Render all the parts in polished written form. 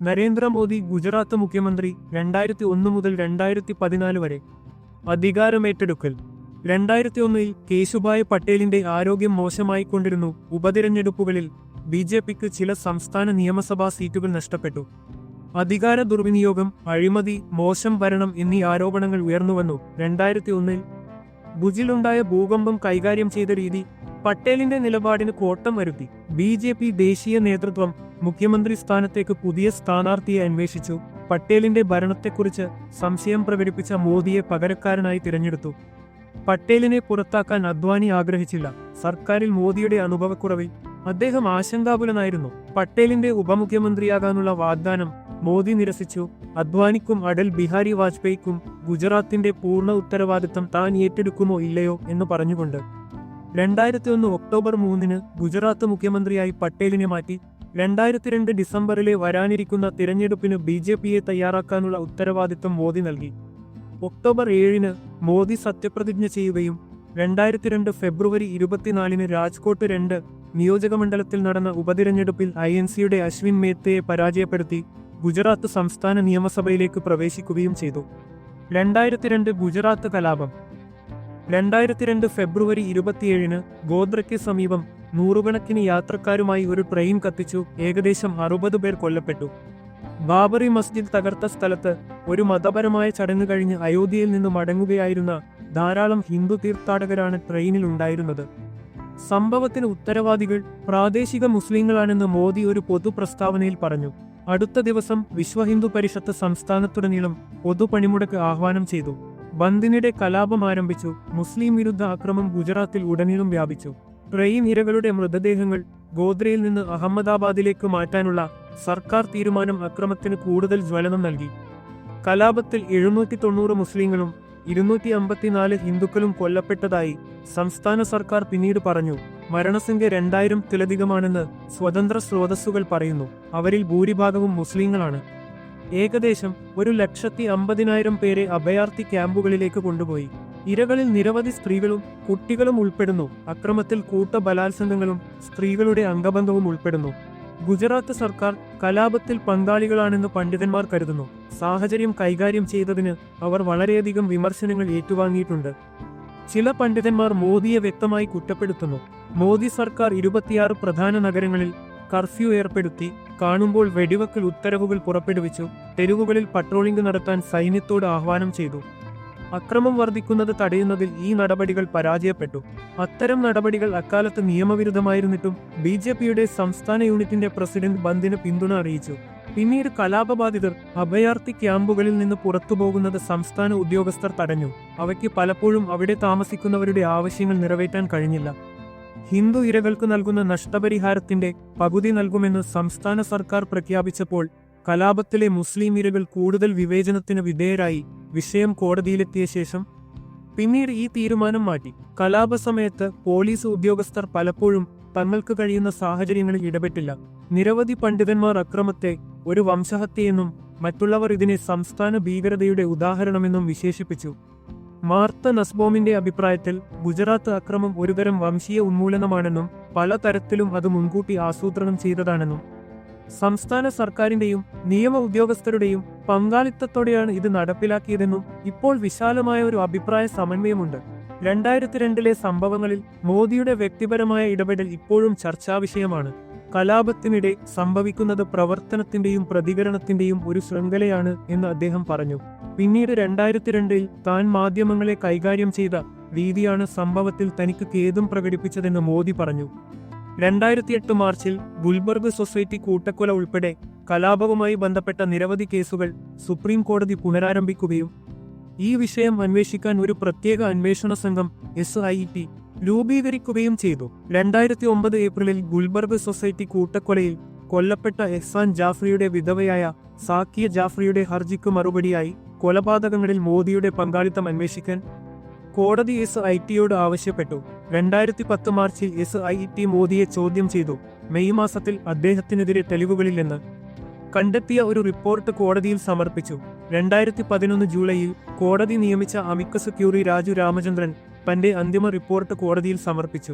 നരേന്ദ്രമോദി ഗുജറാത്ത് മുഖ്യമന്ത്രി 2001 മുതൽ 2014 വരെ. അധികാരമേറ്റെടുക്കൽ 2001-ൽ കേശുഭായ് പട്ടേലിന്റെ ആരോഗ്യം മോശമായിക്കൊണ്ടിരുന്നു. ഉപതിരഞ്ഞെടുപ്പുകളിൽ ബിജെപിക്ക് ചില സംസ്ഥാന നിയമസഭാ സീറ്റുകൾ നഷ്ടപ്പെട്ടു. അധികാര ദുർവിനിയോഗം, അഴിമതി, മോശം ഭരണം എന്നീ ആരോപണങ്ങൾ ഉയർന്നുവന്നു. 2001-ൽ ഭുജിലുണ്ടായ ഭൂകമ്പം കൈകാര്യം ചെയ്ത രീതി പട്ടേലിന്റെ നിലപാടിന് കോട്ടം വരുത്തി. ബിജെപി ദേശീയ നേതൃത്വം മുഖ്യമന്ത്രി സ്ഥാനത്തേക്ക് പുതിയ സ്ഥാനാർത്ഥിയെ അന്വേഷിച്ചു. പട്ടേലിന്റെ ഭരണത്തെക്കുറിച്ച് സംശയം പ്രകടിപ്പിച്ച മോദിയെ പകരക്കാരനായി തിരഞ്ഞെടുത്തു. പട്ടേലിനെ പുറത്താക്കാൻ അദ്വാനി ആഗ്രഹിച്ചില്ല. സർക്കാരിൽ മോദിയുടെ അനുഭവക്കുറവിൽ അദ്ദേഹം ആശങ്കാകുലനായിരുന്നു. പട്ടേലിന്റെ ഉപമുഖ്യമന്ത്രിയാകാനുള്ള വാഗ്ദാനം മോദി നിരസിച്ചു. അദ്വാനിക്കും അടൽ ബിഹാരി വാജ്പേയിക്കും ഗുജറാത്തിന്റെ പൂർണ്ണ ഉത്തരവാദിത്തം താൻ ഏറ്റെടുക്കുമോ ഇല്ലയോ എന്ന് പറഞ്ഞുകൊണ്ട് 2001 ഒക്ടോബർ 3-ന് ഗുജറാത്ത് മുഖ്യമന്ത്രിയായി പട്ടേലിനെ മാറ്റി. 2002 ഡിസംബറിലെ വരാനിരിക്കുന്ന തിരഞ്ഞെടുപ്പിന് ബിജെപിയെ തയ്യാറാക്കാനുള്ള ഉത്തരവാദിത്തം മോദി നൽകി. ഒക്ടോബർ 7-ന് മോദി സത്യപ്രതിജ്ഞ ചെയ്യുകയും 2002 ഫെബ്രുവരി 24-ന് രാജ്കോട്ട് 2 നിയോജകമണ്ഡലത്തിൽ നടന്ന ഉപതിരഞ്ഞെടുപ്പിൽ INCയുടെ അശ്വിൻ മേത്തയെ പരാജയപ്പെടുത്തി ഗുജറാത്ത് സംസ്ഥാന നിയമസഭയിലേക്ക് പ്രവേശിക്കുകയും ചെയ്തു. 2002 ഗുജറാത്ത് കലാപം 2002 ഫെബ്രുവരി 27-ന് ഗോദ്രയ്ക്ക് സമീപം നൂറുകണക്കിന് യാത്രക്കാരുമായി ഒരു ട്രെയിൻ കത്തിച്ചു. ഏകദേശം 60 പേർ കൊല്ലപ്പെട്ടു. ബാബറി മസ്ജിദ് തകർത്ത സ്ഥലത്ത് ഒരു മതപരമായ ചടങ്ങ് കഴിഞ്ഞ് അയോധ്യയിൽ നിന്ന് മടങ്ങുകയായിരുന്ന ധാരാളം ഹിന്ദു തീർത്ഥാടകരാണ് ട്രെയിനിൽ ഉണ്ടായിരുന്നത്. സംഭവത്തിന് ഉത്തരവാദികൾ പ്രാദേശിക മുസ്ലിങ്ങളാണെന്ന് മോദി ഒരു പൊതു പ്രസ്താവനയിൽ പറഞ്ഞു. അടുത്ത ദിവസം വിശ്വ ഹിന്ദു പരിഷത്ത് സംസ്ഥാനത്തുടനീളം പൊതുപണിമുടക്ക് ആഹ്വാനം ചെയ്തു. ബന്ദിനിടെ കലാപം ആരംഭിച്ചു. മുസ്ലിം വിരുദ്ധ ആക്രമം ഗുജറാത്തിൽ ഉടനീളം വ്യാപിച്ചു. ട്രെയിൻ ഇരകളുടെ മൃതദേഹങ്ങൾ ഗോദ്രയിൽ നിന്ന് അഹമ്മദാബാദിലേക്ക് മാറ്റാനുള്ള സർക്കാർ തീരുമാനം അക്രമത്തിന് കൂടുതൽ ജ്വലനം നൽകി. കലാപത്തിൽ 790 മുസ്ലിങ്ങളും 254 ഹിന്ദുക്കളും കൊല്ലപ്പെട്ടതായി സംസ്ഥാന സർക്കാർ പിന്നീട് പറഞ്ഞു. മരണസംഖ്യ 2000-ത്തിലധികമാണെന്ന് സ്വതന്ത്ര സ്രോതസ്സുകൾ പറയുന്നു. അവരിൽ ഭൂരിഭാഗവും മുസ്ലിങ്ങളാണ്. ഏകദേശം 1,50,000 പേരെ അഭയാർത്ഥി ക്യാമ്പുകളിലേക്ക് കൊണ്ടുപോയി. ഇരകളിൽ നിരവധി സ്ത്രീകളും കുട്ടികളും ഉൾപ്പെടുന്നു. അക്രമത്തിൽ കൂട്ട ബലാത്സംഗങ്ങളും സ്ത്രീകളുടെ അംഗബന്ധവും ഉൾപ്പെടുന്നു. ഗുജറാത്ത് സർക്കാർ കലാപത്തിൽ പങ്കാളികളാണെന്ന് പണ്ഡിതന്മാർ കരുതുന്നു. സാഹചര്യം കൈകാര്യം ചെയ്തതിന് അവർ വളരെയധികം വിമർശനങ്ങൾ ഏറ്റുവാങ്ങിയിട്ടുണ്ട്. ചില പണ്ഡിതന്മാർ മോദിയെ വ്യക്തമായി കുറ്റപ്പെടുത്തുന്നു. മോദി സർക്കാർ 26 പ്രധാന നഗരങ്ങളിൽ കർഫ്യൂ ഏർപ്പെടുത്തി. കാണുമ്പോൾ വെടിവെക്കൽ ഉത്തരവുകൾ പുറപ്പെടുവിച്ചു. തെരുവുകളിൽ പട്രോളിംഗ് നടത്താൻ സൈന്യത്തോട് ആഹ്വാനം ചെയ്തു. അക്രമം വർദ്ധിക്കുന്നത് തടയുന്നതിൽ ഈ നടപടികൾ പരാജയപ്പെട്ടു. അത്തരം നടപടികൾ അക്കാലത്ത് നിയമവിരുദ്ധമായിരുന്നിട്ടും ബിജെപിയുടെ സംസ്ഥാന യൂണിറ്റിന്റെ പ്രസിഡന്റ് ബന്ദിന് പിന്തുണ അറിയിച്ചു. പിന്നീട് കലാപബാധിതർ അഭയാർത്ഥി ക്യാമ്പുകളിൽ നിന്ന് പുറത്തുപോകുന്നത് സംസ്ഥാന ഉദ്യോഗസ്ഥർ തടഞ്ഞു. അവയ്ക്ക് പലപ്പോഴും അവിടെ താമസിക്കുന്നവരുടെ ആവശ്യങ്ങൾ നിറവേറ്റാൻ കഴിഞ്ഞില്ല. ഹിന്ദു ഇരകൾക്ക് നൽകുന്ന നഷ്ടപരിഹാരത്തിന്റെ പകുതി നൽകുമെന്ന് സംസ്ഥാന സർക്കാർ പ്രഖ്യാപിച്ചപ്പോൾ കലാപത്തിലെ മുസ്ലിം ഇരകൾ കൂടുതൽ വിവേചനത്തിന് വിധേയരായി. വിഷയം കോടതിയിലെത്തിയ ശേഷം പിന്നീട് ഈ തീരുമാനം മാറ്റി. കലാപസമയത്ത് പോലീസ് ഉദ്യോഗസ്ഥർ പലപ്പോഴും തങ്ങൾക്ക് കഴിയുന്ന സാഹചര്യങ്ങളിൽ ഇടപെട്ടില്ല. നിരവധി പണ്ഡിതന്മാർ അക്രമത്തെ ഒരു വംശഹത്യയെന്നും മറ്റുള്ളവർ ഇതിനെ സംസ്ഥാന ഭീകരതയുടെ ഉദാഹരണമെന്നും വിശേഷിപ്പിച്ചു. മാർത്ത നസ്ബോമിന്റെ അഭിപ്രായത്തിൽ ഗുജറാത്ത് അക്രമം ഒരുതരം വംശീയ ഉന്മൂലനമാണെന്നും പല തരത്തിലും അത് മുൻകൂട്ടി ആസൂത്രണം ചെയ്തതാണെന്നും സംസ്ഥാന സർക്കാരിന്റെയും നിയമ ഉദ്യോഗസ്ഥരുടെയും പങ്കാളിത്തത്തോടെയാണ് ഇത് നടപ്പിലാക്കിയതെന്നും ഇപ്പോൾ വിശാലമായ ഒരു അഭിപ്രായ സമന്വയമുണ്ട്. 2002-ലെ സംഭവങ്ങളിൽ മോദിയുടെ വ്യക്തിപരമായ ഇടപെടൽ ഇപ്പോഴും ചർച്ചാവിഷയമാണ്. കലാപത്തിനിടെ സംഭവിക്കുന്നത് പ്രവർത്തനത്തിന്റെയും പ്രതികരണത്തിന്റെയും ഒരു ശൃംഖലയാണ് എന്ന് അദ്ദേഹം പറഞ്ഞു. പിന്നീട് 2002-ൽ താൻ മാധ്യമങ്ങളെ കൈകാര്യം ചെയ്ത രീതിയാണ് സംഭവത്തിൽ തനിക്ക് ഖേദം പ്രകടിപ്പിച്ചതെന്ന് മോദി പറഞ്ഞു. 2008 മാർച്ചിൽ ഗുൽബർഗ് സൊസൈറ്റി കൂട്ടക്കൊല ഉൾപ്പെടെ കലാപവുമായി ബന്ധപ്പെട്ട നിരവധി കേസുകൾ സുപ്രീം കോടതി പുനരാരംഭിക്കുകയും ഈ വിഷയം അന്വേഷിക്കാൻ ഒരു പ്രത്യേക അന്വേഷണ സംഘം SIT രൂപീകരിക്കുകയും ചെയ്തു. 2009 ഏപ്രിലിൽ ഗുൽബർഗ് സൊസൈറ്റി കൂട്ടക്കൊലയിൽ കൊല്ലപ്പെട്ട എഹ്സാൻ ജാഫ്രിയുടെ വിധവയായ സാക്കിയ ജാഫ്രിയുടെ ഹർജിക്ക് മറുപടിയായി കൊലപാതകങ്ങളിൽ മോദിയുടെ പങ്കാളിത്തം അന്വേഷിക്കാൻ കോടതി SITയോട് ആവശ്യപ്പെട്ടു. 2010 മാർച്ചിൽ SIT മോദിയെ ചോദ്യം ചെയ്തു. മെയ് മാസത്തിൽ അദ്ദേഹത്തിനെതിരെ തെളിവുകളില്ലെന്ന് കണ്ടെത്തിയ ഒരു റിപ്പോർട്ട് കോടതിയിൽ സമർപ്പിച്ചു. 2011 ജൂലൈയിൽ കോടതി നിയമിച്ച അമിക്കസ് ക്യൂറി രാജു രാമചന്ദ്രൻ തന്റെ അന്തിമ റിപ്പോർട്ട് കോടതിയിൽ സമർപ്പിച്ചു.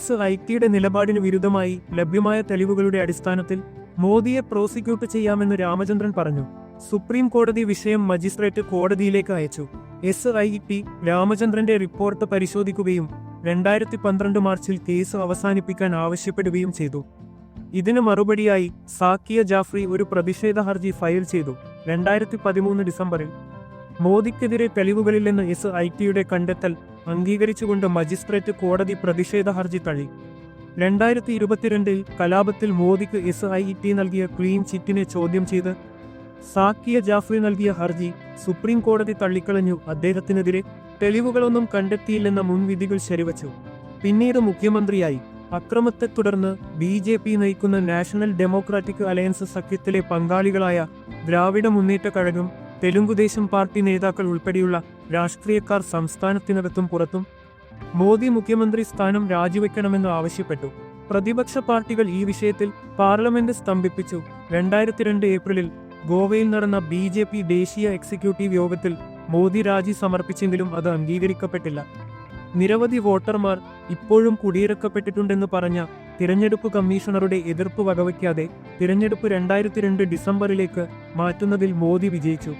SITയുടെ നിലപാടിന് വിരുദ്ധമായി ലഭ്യമായ തെളിവുകളുടെ അടിസ്ഥാനത്തിൽ മോദിയെ പ്രോസിക്യൂട്ട് ചെയ്യാമെന്ന് രാമചന്ദ്രൻ പറഞ്ഞു. സുപ്രീം കോടതി വിഷയം മജിസ്ട്രേറ്റ് കോടതിയിലേക്ക് അയച്ചു. SIT രാമചന്ദ്രന്റെ റിപ്പോർട്ട് പരിശോധിക്കുകയും 2012 മാർച്ചിൽ കേസ് അവസാനിപ്പിക്കാൻ ആവശ്യപ്പെടുകയും ചെയ്തു. ഇതിന് മറുപടിയായി സാക്കിയ ജാഫ്രി ഒരു പ്രതിഷേധ ഹർജി ഫയൽ ചെയ്തു. 2013 ഡിസംബറിൽ മോദിക്കെതിരെ തെളിവുകളില്ലെന്ന് SITയുടെ കണ്ടെത്തൽ അംഗീകരിച്ചുകൊണ്ട് മജിസ്ട്രേറ്റ് കോടതി പ്രതിഷേധ ഹർജി തള്ളി. 2022 കലാപത്തിൽ മോദിക്ക് SIT നൽകിയ ക്ലീൻ ചിറ്റിനെ ചോദ്യം ചെയ്ത് സാക്കിയ ജാഫ്രി നൽകിയ ഹർജി സുപ്രീം കോടതി തള്ളിക്കളഞ്ഞു. അദ്ദേഹത്തിനെതിരെ തെളിവുകളൊന്നും കണ്ടെത്തിയില്ലെന്ന മുൻവിധികൾ ശരിവച്ചു. പിന്നീട് മുഖ്യമന്ത്രിയായി. അക്രമത്തെ തുടർന്ന് BJP നയിക്കുന്ന നാഷണൽ ഡെമോക്രാറ്റിക് അലയൻസ് സഖ്യത്തിലെ പങ്കാളികളായ ദ്രാവിഡ മുന്നേറ്റ കഴകം, തെലുങ്കുദേശം പാർട്ടി നേതാക്കൾ ഉൾപ്പെടെയുള്ള രാഷ്ട്രീയക്കാർ സംസ്ഥാനത്തിനകത്തും പുറത്തും മോദി മുഖ്യമന്ത്രി സ്ഥാനം രാജിവെക്കണമെന്ന് ആവശ്യപ്പെട്ടു. പ്രതിപക്ഷ പാർട്ടികൾ ഈ വിഷയത്തിൽ പാർലമെന്റ് സ്തംഭിപ്പിച്ചു. 2002 ഏപ്രിലിൽ ഗോവയിൽ നടന്ന BJP ദേശീയ എക്സിക്യൂട്ടീവ് യോഗത്തിൽ മോദി രാജി സമർപ്പിച്ചെങ്കിലും അത് അംഗീകരിക്കപ്പെട്ടില്ല. നിരവധി വോട്ടർമാർ ഇപ്പോഴും കുടിയിറക്കപ്പെട്ടിട്ടുണ്ടെന്ന് പറഞ്ഞ തിരഞ്ഞെടുപ്പ് കമ്മീഷണറുടെ എതിർപ്പ് വകവയ്ക്കാതെ തിരഞ്ഞെടുപ്പ് 2002 ഡിസംബറിലേക്ക് മാറ്റുന്നതിൽ മോദി വിജയിച്ചു.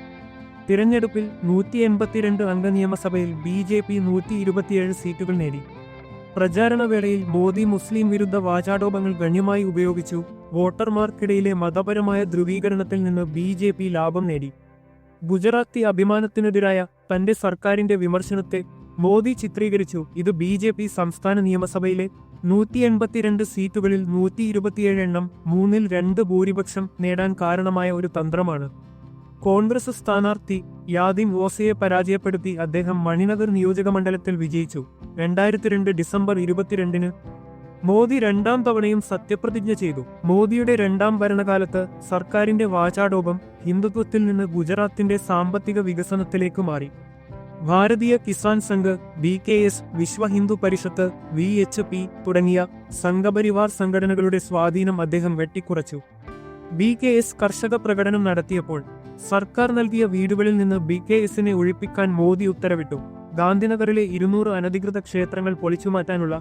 തിരഞ്ഞെടുപ്പിൽ 182 അംഗ നിയമസഭയിൽ BJP 127 സീറ്റുകൾ നേടി. പ്രചാരണവേളയിൽ മോദി മുസ്ലിം വിരുദ്ധ വാചാടോപങ്ങൾ ഗണ്യമായി ഉപയോഗിച്ചു. വോട്ടർമാർക്കിടയിലെ മതപരമായ ധ്രുവീകരണത്തിൽ നിന്ന് BJP ലാഭം നേടി. ഗുജറാത്തി അഭിമാനത്തിനെതിരായ തന്റെ സർക്കാരിന്റെ വിമർശനത്തെ മോദി ചിത്രീകരിച്ചു. ഇത് BJP സംസ്ഥാന നിയമസഭയിലെ 182 സീറ്റുകളിൽ 127 എണ്ണം 3-2 ഭൂരിപക്ഷം നേടാൻ കാരണമായ ഒരു തന്ത്രമാണ്. കോൺഗ്രസ് സ്ഥാനാർത്ഥി യാദിൻ ഓസയെ പരാജയപ്പെടുത്തി അദ്ദേഹം മണിനഗർ നിയോജകമണ്ഡലത്തിൽ വിജയിച്ചു. 2002 ഡിസംബർ 22 മോദി രണ്ടാം തവണയും സത്യപ്രതിജ്ഞ ചെയ്തു. മോദിയുടെ രണ്ടാം ഭരണകാലത്ത് സർക്കാരിന്റെ വാചാടോപം ഹിന്ദുത്വത്തിൽ നിന്ന് ഗുജറാത്തിന്റെ സാമ്പത്തിക വികസനത്തിലേക്ക് മാറി. ഭാരതീയ കിസാൻ സംഘ്, BKS, വിശ്വ ഹിന്ദു പരിഷത്ത്, VHP തുടങ്ങിയ സംഘപരിവാർ സംഘടനകളുടെ സ്വാധീനം അദ്ദേഹം വെട്ടിക്കുറച്ചു. BKS കർഷക പ്രകടനം നടത്തിയപ്പോൾ സർക്കാർ നൽകിയ വീടുകളിൽ നിന്ന് BKSനെ ഒഴിപ്പിക്കാൻ മോദി ഉത്തരവിട്ടു. ഗാന്ധിനഗറിലെ 200 അനധികൃത ക്ഷേത്രങ്ങൾ പൊളിച്ചുമാറ്റാനുള്ള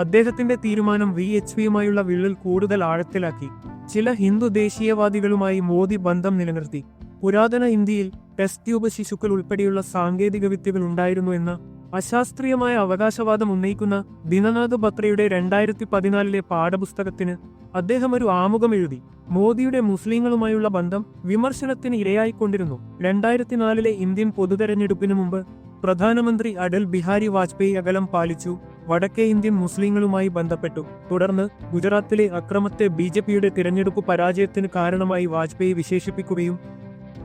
അദ്ദേഹത്തിന്റെ തീരുമാനം VHPയുമായുള്ള വിള്ളൽ കൂടുതൽ ആഴത്തിലാക്കി. ചില ഹിന്ദു ദേശീയവാദികളുമായി മോദി ബന്ധം നിലനിർത്തി. പുരാതന ഇന്ത്യയിൽ ടെസ്റ്റ് ട്യൂബ് ശിശുക്കൾ ഉൾപ്പെടെയുള്ള സാങ്കേതിക വിദ്യകൾ ഉണ്ടായിരുന്നു എന്ന അശാസ്ത്രീയമായ അവകാശവാദം ഉന്നയിക്കുന്ന ദിനനാഥ് ബത്രയുടെ 2014 പാഠപുസ്തകത്തിന് അദ്ദേഹം ഒരു ആമുഖം എഴുതി. മോദിയുടെ മുസ്ലിങ്ങളുമായുള്ള ബന്ധം വിമർശനത്തിന് ഇരയായിക്കൊണ്ടിരുന്നു. 2004 ഇന്ത്യൻ പൊതുതെരഞ്ഞെടുപ്പിന് മുമ്പ് പ്രധാനമന്ത്രി അടൽ ബിഹാരി വാജ്പേയി അകലം പാലിച്ചു. വടക്കേ ഇന്ത്യൻ മുസ്ലിങ്ങളുമായി ബന്ധപ്പെട്ടു. തുടർന്ന് ഗുജറാത്തിലെ അക്രമത്തെ BJPയുടെ തിരഞ്ഞെടുപ്പ് പരാജയത്തിന് കാരണമായി വാജ്പേയി വിശേഷിപ്പിക്കുകയും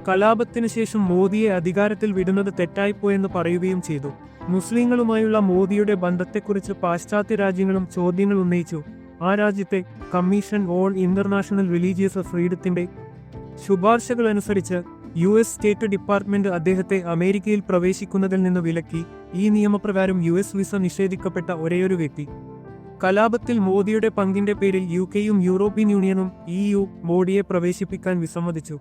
കലാപത്തിനു ശേഷം മോദിയെ അധികാരത്തിൽ വിടുന്നത് തെറ്റായിപ്പോയെന്ന് പറയുകയും ചെയ്തു. മുസ്ലിങ്ങളുമായുള്ള മോദിയുടെ ബന്ധത്തെക്കുറിച്ച് പാശ്ചാത്യ രാജ്യങ്ങളും ചോദ്യങ്ങൾ ഉന്നയിച്ചു. ആ രാജ്യത്തെ കമ്മീഷൻ ഓൺ ഇന്റർനാഷണൽ റിലീജിയസ് ഫ്രീഡത്തിന്റെ ശുപാർശകൾ അനുസരിച്ച് US സ്റ്റേറ്റ് ഡിപ്പാർട്ട്മെന്റ് അദ്ദേഹത്തെ അമേരിക്കയിൽ പ്രവേശിക്കുന്നതിൽ നിന്ന് വിലക്കി. ഈ നിയമപ്രകാരം US വിസ നിഷേധിക്കപ്പെട്ട ഒരേയൊരു വ്യക്തി. കലാപത്തിൽ മോദിയുടെ പങ്കിന്റെ പേരിൽ UKയും യൂറോപ്യൻ യൂണിയനും EU മോഡിയെ പ്രവേശിപ്പിക്കാൻ വിസമ്മതിച്ചു.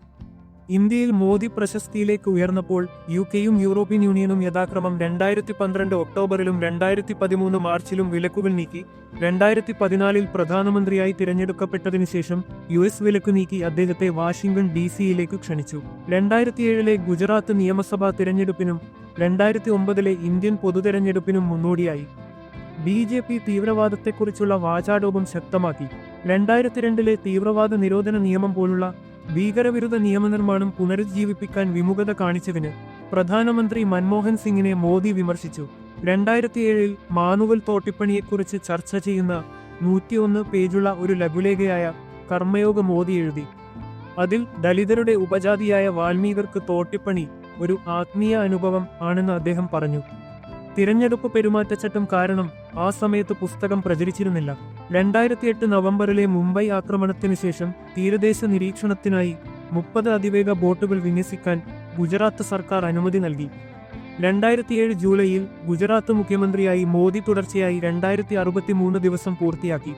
ഇന്ത്യയിൽ മോദി പ്രശസ്തിയിലേക്ക് ഉയർന്നപ്പോൾ UKയും യൂറോപ്യൻ യൂണിയനും യഥാക്രമം 2012 ഒക്ടോബറിലും 2013 മാർച്ചിലും വിലക്കുകൾ നീക്കി. 2014 പ്രധാനമന്ത്രിയായി തിരഞ്ഞെടുക്കപ്പെട്ടതിനു ശേഷം US വിലക്കു നീക്കി അദ്ദേഹത്തെ വാഷിംഗ്ടൺ DC ക്ഷണിച്ചു. 2007 ഗുജറാത്ത് നിയമസഭാ തിരഞ്ഞെടുപ്പിനും 2009 ഇന്ത്യൻ പൊതുതെരഞ്ഞെടുപ്പിനും മുന്നോടിയായി BJP തീവ്രവാദത്തെക്കുറിച്ചുള്ള വാചാടോപം ശക്തമാക്കി. 2002 തീവ്രവാദ നിരോധന നിയമം പോലുള്ള ഭീകരവിരുദ്ധ നിയമനിർമ്മാണം പുനരുജ്ജീവിപ്പിക്കാൻ വിമുഖത കാണിച്ചതിന് പ്രധാനമന്ത്രി മൻമോഹൻ സിംഗിനെ മോദി വിമർശിച്ചു. 2007 മാനുവൽ തോട്ടിപ്പണിയെക്കുറിച്ച് ചർച്ച ചെയ്യുന്ന 101 പേജുള്ള ഒരു ലഘുലേഖയായ കർമ്മയോഗ മോദി എഴുതി. അതിൽ ദലിതരുടെ ഉപജാതിയായ വാൽമീകർക്ക് തോട്ടിപ്പണി ഒരു ആത്മീയ അനുഭവം ആണെന്ന് അദ്ദേഹം പറഞ്ഞു. തിരഞ്ഞെടുപ്പ് പെരുമാറ്റച്ചട്ടം കാരണം ആ സമയത്ത് പുസ്തകം പ്രചരിച്ചിരുന്നില്ല. 2008 നവംബറിലെ മുംബൈ ആക്രമണത്തിനു ശേഷം തീരദേശ നിരീക്ഷണത്തിനായി 30 അതിവേഗ ബോട്ടുകൾ വിന്യസിക്കാൻ ഗുജറാത്ത് സർക്കാർ അനുമതി നൽകി. 2007 ജൂലൈയിൽ ഗുജറാത്ത് മുഖ്യമന്ത്രിയായി മോദി തുടർച്ചയായി 2063 ദിവസം പൂർത്തിയാക്കി.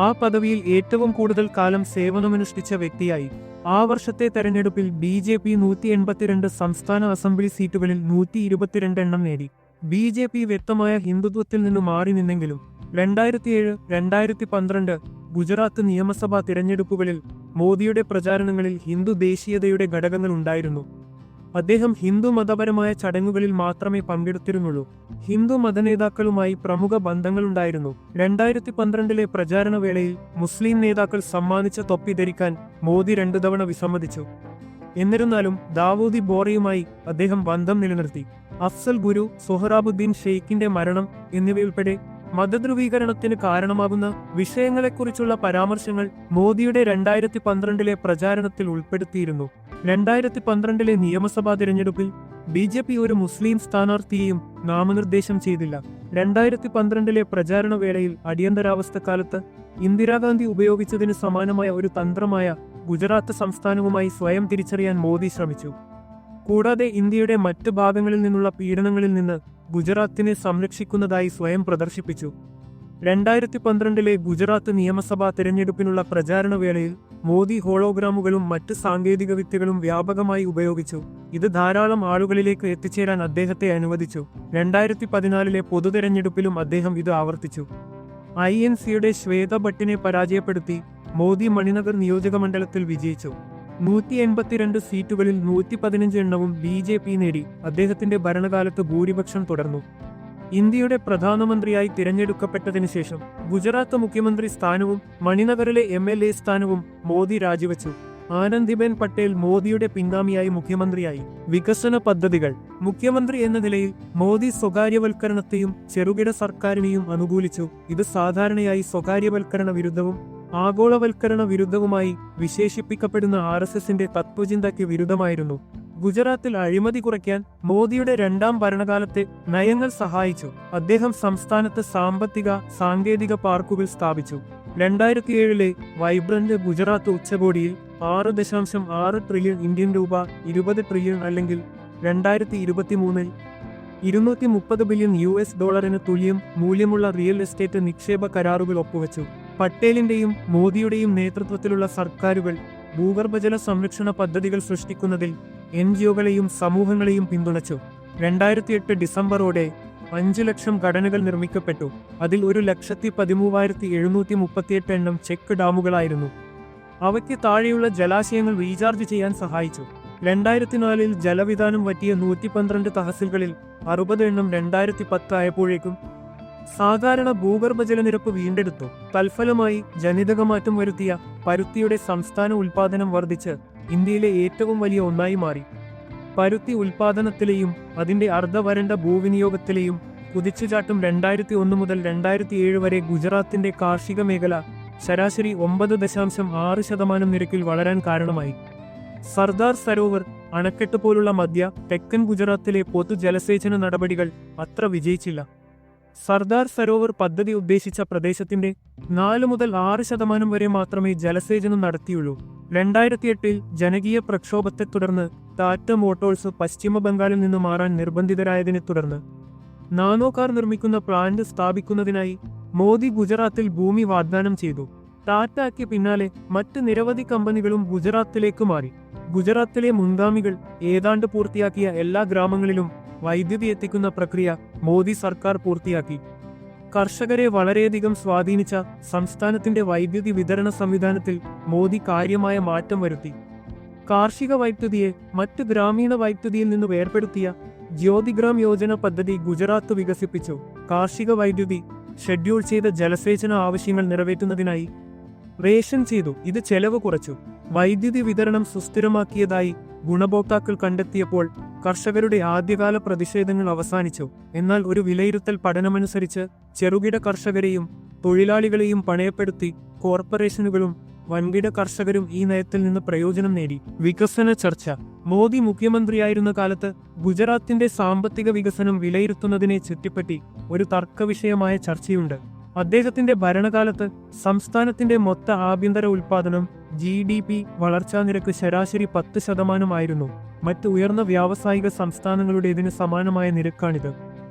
ആ പദവിയിൽ ഏറ്റവും കൂടുതൽ കാലം സേവനമനുഷ്ഠിച്ച വ്യക്തിയായി. ആ വർഷത്തെ തെരഞ്ഞെടുപ്പിൽ BJP 182 സംസ്ഥാന അസംബ്ലി സീറ്റുകളിൽ 122 എണ്ണം നേടി. BJP വ്യക്തമായ ഹിന്ദുത്വത്തിൽ നിന്ന് മാറി നിന്നെങ്കിലും 2007-2012 ഗുജറാത്ത് നിയമസഭാ തിരഞ്ഞെടുപ്പുകളിൽ മോദിയുടെ പ്രചാരണങ്ങളിൽ ഹിന്ദു ദേശീയതയുടെ ഘടകങ്ങൾ ഉണ്ടായിരുന്നു. അദ്ദേഹം ഹിന്ദു മതപരമായ ചടങ്ങുകളിൽ മാത്രമേ പങ്കെടുത്തിരുന്നുള്ളൂ. ഹിന്ദു മതനേതാക്കളുമായി പ്രമുഖ ബന്ധങ്ങളുണ്ടായിരുന്നു. 2012 പ്രചാരണ വേളയിൽ മുസ്ലിം നേതാക്കൾ സമ്മാനിച്ച തൊപ്പി ധരിക്കാൻ മോദി 2 തവണ വിസമ്മതിച്ചു. എന്നിരുന്നാലും ദാവൂദി ബോറയുമായി അദ്ദേഹം ബന്ധം നിലനിർത്തി. അഫ്സൽ ഗുരു, സൊഹ്റാബുദ്ദീൻ ഷെയ്ഖിന്റെ മരണം എന്നിവയുൾപ്പെടെ മതധ്രുവീകരണത്തിന് കാരണമാകുന്ന വിഷയങ്ങളെക്കുറിച്ചുള്ള പരാമർശങ്ങൾ മോദിയുടെ 2012 പ്രചാരണത്തിൽ ഉൾപ്പെടുത്തിയിരുന്നു. 2012 നിയമസഭാ തിരഞ്ഞെടുപ്പിൽ BJP ഒരു മുസ്ലിം സ്ഥാനാർത്ഥിയെയും നാമനിർദ്ദേശം ചെയ്തില്ല. 2012 പ്രചാരണ വേളയിൽ അടിയന്തരാവസ്ഥക്കാലത്ത് ഇന്ദിരാഗാന്ധി ഉപയോഗിച്ചതിന് സമാനമായ ഒരു തന്ത്രമായ ഗുജറാത്ത് സംസ്ഥാനവുമായി സ്വയം തിരിച്ചറിയാൻ മോദി ശ്രമിച്ചു. കൂടാതെ ഇന്ത്യയുടെ മറ്റ് ഭാഗങ്ങളിൽ നിന്നുള്ള പീഡനങ്ങളിൽ നിന്ന് ഗുജറാത്തിനെ സംരക്ഷിക്കുന്നതായി സ്വയം പ്രദർശിപ്പിച്ചു. 2012 ഗുജറാത്ത് നിയമസഭാ തിരഞ്ഞെടുപ്പിനുള്ള പ്രചാരണ വേളയിൽ മോദി ഹോളോഗ്രാമുകളും മറ്റ് സാങ്കേതിക വിദ്യകളും വ്യാപകമായി ഉപയോഗിച്ചു. ഇത് ധാരാളം ആളുകളിലേക്ക് എത്തിച്ചേരാൻ അദ്ദേഹത്തെ അനുവദിച്ചു. 2014 പൊതുതെരഞ്ഞെടുപ്പിലും അദ്ദേഹം ഇത് ആവർത്തിച്ചു. INCയുടെ ശ്വേത ഭട്ടിനെ പരാജയപ്പെടുത്തി മോദി മണിനഗർ നിയോജകമണ്ഡലത്തിൽ വിജയിച്ചു. 182 സീറ്റുകളിൽ 115 എണ്ണവും BJP നേടി. അദ്ദേഹത്തിന്റെ ഭരണകാലത്ത് ഭൂരിപക്ഷം തുടർന്നു. ഇന്ത്യയുടെ പ്രധാനമന്ത്രിയായി തിരഞ്ഞെടുക്കപ്പെട്ടതിനു ശേഷം ഗുജറാത്ത് മുഖ്യമന്ത്രി സ്ഥാനവും മണിനഗറിലെ MLA സ്ഥാനവും മോദി രാജിവെച്ചു. ആനന്ദിബെൻ പട്ടേൽ മോദിയുടെ പിൻഗാമിയായി മുഖ്യമന്ത്രിയായി. വികസന പദ്ധതികൾ. മുഖ്യമന്ത്രി എന്ന നിലയിൽ മോദി സ്വകാര്യവൽക്കരണത്തെയും ചെറുകിട സർക്കാരിനെയും അനുകൂലിച്ചു. ഇത് സാധാരണയായി സ്വകാര്യവൽക്കരണ വിരുദ്ധവും ആഗോളവൽക്കരണ വിരുദ്ധവുമായി വിശേഷിപ്പിക്കപ്പെടുന്ന RSSന്റെ തത്വചിന്തയ്ക്ക് വിരുദ്ധമായിരുന്നു. ഗുജറാത്തിൽ അഴിമതി കുറയ്ക്കാൻ മോദിയുടെ 2ാം ഭരണകാലത്തെ നയങ്ങൾ സഹായിച്ചു. അദ്ദേഹം സംസ്ഥാനത്ത് സാമ്പത്തിക സാങ്കേതിക പാർക്കുകൾ സ്ഥാപിച്ചു. 2007 വൈബ്രന്റ് ഗുജറാത്ത് ഉച്ചകോടിയിൽ 6.6 ട്രില്യൺ ഇന്ത്യൻ രൂപ, 20 ട്രില്യൺ അല്ലെങ്കിൽ 2023 $230 ബില്യൺ തുല്യം മൂല്യമുള്ള റിയൽ എസ്റ്റേറ്റ് നിക്ഷേപ കരാറുകൾ ഒപ്പുവെച്ചു. പട്ടേലിന്റെയും മോദിയുടെയും നേതൃത്വത്തിലുള്ള സർക്കാരുകൾ ഭൂഗർഭജല സംരക്ഷണ പദ്ധതികൾ സൃഷ്ടിക്കുന്നതിൽ NGOകളെയും സമൂഹങ്ങളെയും പിന്തുണച്ചു. 2008 ഡിസംബറോടെ 5 ലക്ഷം ഘടനകൾ നിർമ്മിക്കപ്പെട്ടു. അതിൽ 1,13,738 എണ്ണം ചെക്ക് ഡാമുകളായിരുന്നു. അവയ്ക്ക് താഴെയുള്ള ജലാശയങ്ങൾ റീചാർജ് ചെയ്യാൻ സഹായിച്ചു. 2004 ജലവിധാനം പറ്റിയ 112 തഹസിലുകളിൽ 60 എണ്ണം 2010 ആയപ്പോഴേക്കും സാധാരണ ഭൂഗർഭജലനിരപ്പ് വീണ്ടെടുത്തു. തൽഫലമായി ജനിതകമാറ്റം വരുത്തിയ പരുത്തിയുടെ സംസ്ഥാന ഉൽപാദനം വർദ്ധിച്ച് ഇന്ത്യയിലെ ഏറ്റവും വലിയ ഒന്നായി മാറി. പരുത്തി ഉൽപാദനത്തിലെയും അതിന്റെ അർദ്ധവരണ്ട ഭൂവിനിയോഗത്തിലെയും കുതിച്ചുചാട്ടം 2001 മുതൽ 2007 വരെ ഗുജറാത്തിന്റെ കാർഷിക മേഖല ശരാശരി 9.6% നിരക്കിൽ വളരാൻ കാരണമായി. സർദാർ സരോവർ അണക്കെട്ട് പോലുള്ള മധ്യ തെക്കൻ ഗുജറാത്തിലെ പൊതുജലസേചന നടപടികൾ അത്ര വിജയിച്ചില്ല. സർദാർ സരോവർ പദ്ധതി ഉദ്ദേശിച്ച പ്രദേശത്തിന്റെ 4 മുതൽ 6% വരെ മാത്രമേ ജലസേചനം നടത്തിയുള്ളൂ. 2008 ജനകീയ പ്രക്ഷോഭത്തെ തുടർന്ന് ടാറ്റ മോട്ടോഴ്സ് പശ്ചിമ ബംഗാളിൽ നിന്ന് മാറാൻ നിർബന്ധിതരായതിനെ തുടർന്ന് നാനോ കാർ നിർമ്മിക്കുന്ന പ്ലാന്റ് സ്ഥാപിക്കുന്നതിനായി മോദി ഗുജറാത്തിൽ ഭൂമി വാഗ്ദാനം ചെയ്തു. ടാറ്റയ്ക്ക് പിന്നാലെ മറ്റ് നിരവധി കമ്പനികളും ഗുജറാത്തിലേക്ക് മാറി. ഗുജറാത്തിലെ മുൻഗാമികൾ ഏതാണ്ട് പൂർത്തിയാക്കിയ എല്ലാ ഗ്രാമങ്ങളിലും വൈദ്യുതി എത്തിക്കുന്ന പ്രക്രിയ മോദി സർക്കാർ പൂർത്തിയാക്കി. കർഷകരെ വളരെയധികം സ്വാധീനിച്ച സംസ്ഥാനത്തിന്റെ വൈദ്യുതി വിതരണ സംവിധാനത്തിൽ മോദി കാര്യമായ മാറ്റം വരുത്തി. കാർഷിക വൈദ്യുതിയെ മറ്റ് ഗ്രാമീണ വൈദ്യുതിയിൽ നിന്ന് വേർപെടുത്തിയ ജ്യോതിഗ്രാം യോജന പദ്ധതി ഗുജറാത്ത് വികസിപ്പിച്ചു. കാർഷിക വൈദ്യുതി ഷെഡ്യൂൾ ചെയ്ത ജലസേചന ആവശ്യങ്ങൾ നിറവേറ്റുന്നതിനായി റേഷൻ ചെയ്തു. ഇത് ചെലവ് കുറച്ചു. വൈദ്യുതി വിതരണം സുസ്ഥിരമാക്കിയതായി ഗുണഭോക്താക്കൾ കണ്ടെത്തിയപ്പോൾ കർഷകരുടെ ആദ്യകാല പ്രതിഷേധങ്ങൾ അവസാനിച്ചു. എന്നാൽ ഒരു വിലയിരുത്തൽ പഠനമനുസരിച്ച് ചെറുകിട കർഷകരെയും തൊഴിലാളികളെയും പണയപ്പെടുത്തി കോർപ്പറേഷനുകളും വൻകിട കർഷകരും ഈ നയത്തിൽ നിന്ന് പ്രയോജനം നേടി. വികസന ചർച്ച. മോദി മുഖ്യമന്ത്രിയായിരുന്ന കാലത്ത് ഗുജറാത്തിന്റെ സാമ്പത്തിക വികസനം വിലയിരുത്തുന്നതിനെ ചുറ്റിപ്പറ്റി ഒരു തർക്കവിഷയമായ ചർച്ചയുണ്ട്. അദ്ദേഹത്തിന്റെ ഭരണകാലത്ത് സംസ്ഥാനത്തിന്റെ മൊത്ത ആഭ്യന്തര ഉൽപാദനം GDP വളർച്ചാ നിരക്ക് ശരാശരി 10% ആയിരുന്നു. മറ്റ് ഉയർന്ന വ്യാവസായിക സംസ്ഥാനങ്ങളുടേതിന് സമാനമായ നിരക്കാണിത്.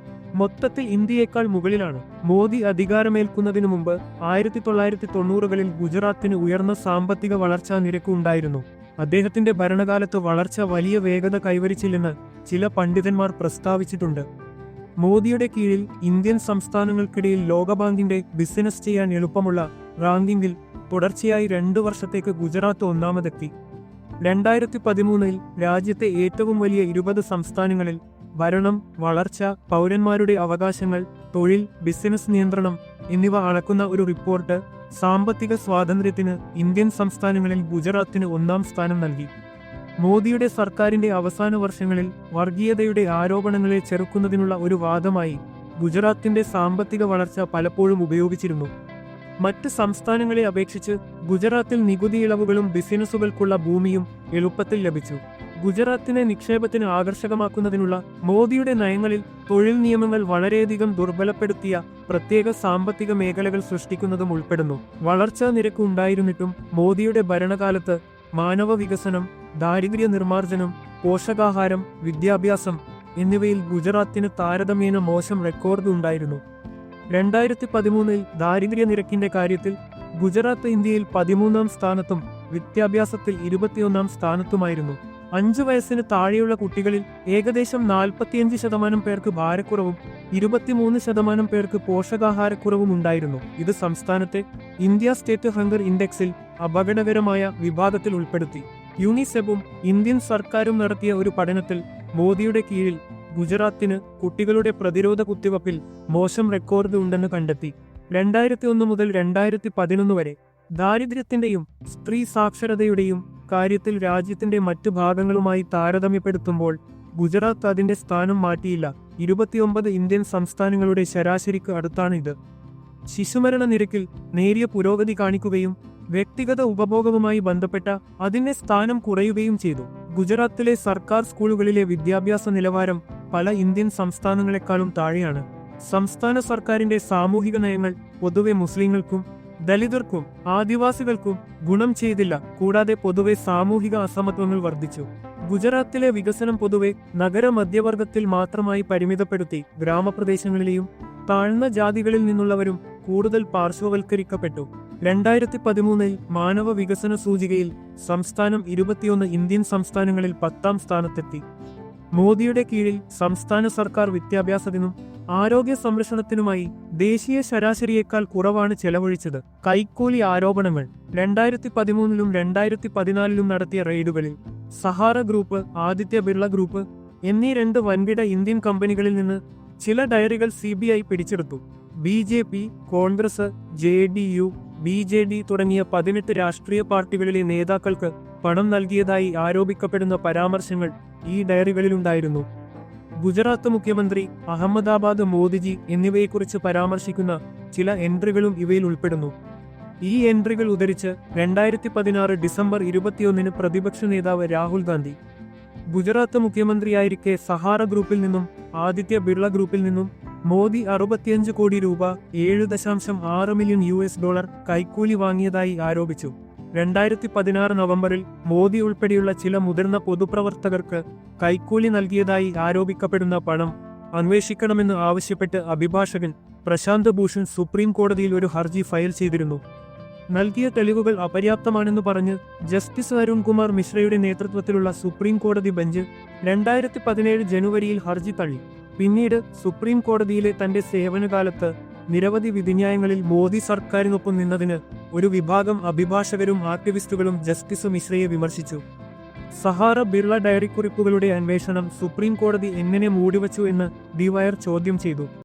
മൊത്തത്തിൽ ഇന്ത്യയേക്കാൾ മുകളിലാണ്. മോദി അധികാരമേൽക്കുന്നതിനു മുമ്പ് 1990കളിൽ ഗുജറാത്തിന് ഉയർന്ന സാമ്പത്തിക വളർച്ചാ നിരക്ക് ഉണ്ടായിരുന്നു. അദ്ദേഹത്തിന്റെ ഭരണകാലത്ത് വളർച്ച വലിയ വേഗത കൈവരിച്ചില്ലെന്ന് ചില പണ്ഡിതന്മാർ പ്രസ്താവിച്ചിട്ടുണ്ട്. മോദിയുടെ കീഴിൽ ഇന്ത്യൻ സംസ്ഥാനങ്ങൾക്കിടയിൽ ലോകബാങ്കിന്റെ ബിസിനസ് ചെയ്യാൻ എളുപ്പമുള്ള റാങ്കിങ്ങിൽ തുടർച്ചയായി 2 വർഷത്തേക്ക് ഗുജറാത്ത് ഒന്നാമതെത്തി. 2013 രാജ്യത്തെ ഏറ്റവും വലിയ 20 സംസ്ഥാനങ്ങളിൽ ഭരണം, വളർച്ച, പൗരന്മാരുടെ അവകാശങ്ങൾ, തൊഴിൽ, ബിസിനസ് നിയന്ത്രണം എന്നിവ അളക്കുന്ന ഒരു റിപ്പോർട്ട് സാമ്പത്തിക സ്വാതന്ത്ര്യത്തിന് ഇന്ത്യൻ സംസ്ഥാനങ്ങളിൽ ഗുജറാത്തിന് 1ാം സ്ഥാനം നൽകി. മോദിയുടെ സർക്കാരിന്റെ അവസാന വർഷങ്ങളിൽ വർഗീയതയുടെ ആരോപണങ്ങളെ ചെറുക്കുന്നതിനുള്ള ഒരു വാദമായി ഗുജറാത്തിന്റെ സാമ്പത്തിക വളർച്ച പലപ്പോഴും ഉപയോഗിച്ചിരുന്നു. മറ്റ് സംസ്ഥാനങ്ങളെ അപേക്ഷിച്ച് ഗുജറാത്തിൽ നികുതി ഇളവുകളും ബിസിനസ്സുകൾക്കുള്ള ഭൂമിയും എളുപ്പത്തിൽ ലഭിച്ചു. ഗുജറാത്തിനെ നിക്ഷേപത്തിന് ആകർഷകമാക്കുന്നതിനുള്ള മോദിയുടെ നയങ്ങളിൽ തൊഴിൽ നിയമങ്ങൾ വളരെയധികം ദുർബലപ്പെടുത്തിയ പ്രത്യേക സാമ്പത്തിക മേഖലകൾ സൃഷ്ടിക്കുന്നതും ഉൾപ്പെടുന്നു. വളർച്ചാ നിരക്ക് ഉണ്ടായിരുന്നിട്ടും മോദിയുടെ ഭരണകാലത്ത് മാനവ വികസനം, ദാരിദ്ര്യ നിർമ്മാർജ്ജനം, പോഷകാഹാരം, വിദ്യാഭ്യാസം എന്നിവയിൽ ഗുജറാത്തിന് താരതമ്യേന മോശം റെക്കോർഡ് ഉണ്ടായിരുന്നു. 2013 ദാരിദ്ര്യ നിരക്കിന്റെ കാര്യത്തിൽ ഗുജറാത്ത് ഇന്ത്യയിൽ 13ാം സ്ഥാനത്തും വിദ്യാഭ്യാസത്തിൽ 21ാം സ്ഥാനത്തുമായിരുന്നു. 5 വയസ്സിന് താഴെയുള്ള കുട്ടികളിൽ ഏകദേശം 45% പേർക്ക് ഭാരക്കുറവും 23% പേർക്ക് പോഷകാഹാരക്കുറവും ഉണ്ടായിരുന്നു. ഇത് സംസ്ഥാനത്തെ ഇന്ത്യ സ്റ്റേറ്റ് ഹങ്കർ ഇൻഡെക്സിൽ അപകടകരമായ വിഭാഗത്തിൽ ഉൾപ്പെടുത്തി. യൂണിസെഫും ഇന്ത്യൻ സർക്കാരും നടത്തിയ ഒരു പഠനത്തിൽ മോദിയുടെ കീഴിൽ ഗുജറാത്തിന് കുട്ടികളുടെ പ്രതിരോധ കുത്തിവയ്പിൽ മോശം റെക്കോർഡ് ഉണ്ടെന്ന് കണ്ടെത്തി. 2001 മുതൽ 2011 വരെ ദാരിദ്ര്യത്തിന്റെയും സ്ത്രീ സാക്ഷരതയുടെയും കാര്യത്തിൽ രാജ്യത്തിന്റെ മറ്റു ഭാഗങ്ങളുമായി താരതമ്യപ്പെടുത്തുമ്പോൾ ഗുജറാത്ത് അതിന്റെ സ്ഥാനം മാറ്റിയില്ല. 29 ഇന്ത്യൻ സംസ്ഥാനങ്ങളുടെ ശരാശരിക്ക് അടുത്താണ് ഇത്. ശിശുമരണ നിരക്കിൽ നേരിയ പുരോഗതി കാണിക്കുകയും വ്യക്തിഗത ഉപഭോഗവുമായി ബന്ധപ്പെട്ട അതിന്റെ സ്ഥാനം കുറയുകയും ചെയ്തു. ഗുജറാത്തിലെ സർക്കാർ സ്കൂളുകളിലെ വിദ്യാഭ്യാസ നിലവാരം പല ഇന്ത്യൻ സംസ്ഥാനങ്ങളെക്കാളും താഴെയാണ്. സംസ്ഥാന സർക്കാരിന്റെ സാമൂഹിക നയങ്ങൾ പൊതുവെ മുസ്ലിങ്ങൾക്കും ദലിതർക്കും ആദിവാസികൾക്കും ഗുണം ചെയ്തില്ല. കൂടാതെ പൊതുവെ സാമൂഹിക അസമത്വങ്ങൾ വർദ്ധിച്ചു. ഗുജറാത്തിലെ വികസനം പൊതുവെ നഗര മധ്യവർഗത്തിൽ മാത്രമായി പരിമിതപ്പെടുത്തി. ഗ്രാമപ്രദേശങ്ങളിലെയും താഴ്ന്ന ജാതികളിൽ നിന്നുള്ളവരും കൂടുതൽ പാർശ്വവൽക്കരിക്കപ്പെട്ടു. 2013 മാനവ വികസന സൂചികയിൽ സംസ്ഥാനം 21 ഇന്ത്യൻ സംസ്ഥാനങ്ങളിൽ 10ാം സ്ഥാനത്തെത്തി. മോദിയുടെ കീഴിൽ സംസ്ഥാന സർക്കാർ വിദ്യാഭ്യാസത്തിനും ആരോഗ്യ സംരക്ഷണത്തിനുമായി ദേശീയ ശരാശരിയേക്കാൾ കുറവാണ് ചെലവഴിച്ചത്. കൈക്കൂലി ആരോപണങ്ങൾ 2013 2014 നടത്തിയ റെയ്ഡുകളിൽ സഹാറ ഗ്രൂപ്പ്, ആദിത്യ ബിർള ഗ്രൂപ്പ് എന്നീ 2 വൻകിട ഇന്ത്യൻ കമ്പനികളിൽ നിന്ന് ചില ഡയറികൾ CBI പിടിച്ചെടുത്തു. BJP, കോൺഗ്രസ്, JDU, BJD തുടങ്ങിയ 18 രാഷ്ട്രീയ പാർട്ടികളിലെ നേതാക്കൾക്ക് പണം നൽകിയതായി ആരോപിക്കപ്പെടുന്ന പരാമർശങ്ങൾ ഈ ഡയറികളിലുണ്ടായിരുന്നു. ഗുജറാത്ത് മുഖ്യമന്ത്രി, അഹമ്മദാബാദ് മോദിജി എന്നിവയെക്കുറിച്ച് പരാമർശിക്കുന്ന ചില എൻട്രികളും ഇവയിൽ ഉൾപ്പെടുന്നു. ഈ എൻട്രികൾ ഉദ്ധരിച്ച് 2016 ഡിസംബർ 21 പ്രതിപക്ഷ നേതാവ് രാഹുൽ ഗാന്ധി ഗുജറാത്ത് മുഖ്യമന്ത്രിയായിരിക്കെ സഹാറ ഗ്രൂപ്പിൽ നിന്നും ആദിത്യ ബിർള ഗ്രൂപ്പിൽ നിന്നും മോദി 65 കോടി രൂപ $7.6 മില്യൺ കൈക്കൂലി വാങ്ങിയതായി ആരോപിച്ചു. 2016 നവംബറിൽ മോദി ഉൾപ്പെടെയുള്ള ചില മുതിർന്ന പൊതുപ്രവർത്തകർക്ക് കൈക്കൂലി നൽകിയതായി ആരോപിക്കപ്പെടുന്ന പണം അന്വേഷിക്കണമെന്ന് ആവശ്യപ്പെട്ട് അഭിഭാഷകൻ പ്രശാന്ത് ഭൂഷൺ സുപ്രീം കോടതിയിൽ ഒരു ഹർജി ഫയൽ ചെയ്തിരുന്നു. നൽകിയ തെളിവുകൾ അപര്യാപ്തമാണെന്ന് പറഞ്ഞ് ജസ്റ്റിസ് അരുൺകുമാർ മിശ്രയുടെ നേതൃത്വത്തിലുള്ള സുപ്രീം കോടതി ബെഞ്ച് 2017 ജനുവരിയിൽ ഹർജി തള്ളി. പിന്നീട് സുപ്രീം കോടതിയിലെ തന്റെ സേവനകാലത്ത് നിരവധി വിധിന്യായങ്ങളിൽ മോദി സർക്കാരിനൊപ്പം നിന്നതിന് ഒരു വിഭാഗം അഭിഭാഷകരും ആക്ടിവിസ്റ്റുകളും ജസ്റ്റിസ് മിശ്രയെ വിമർശിച്ചു. സഹാറ ബിർള ഡയറി കുറിപ്പുകളുടെ അന്വേഷണം സുപ്രീം കോടതി എങ്ങനെ മൂടിവച്ചു എന്ന് ദി വയർ ചോദ്യം ചെയ്തു.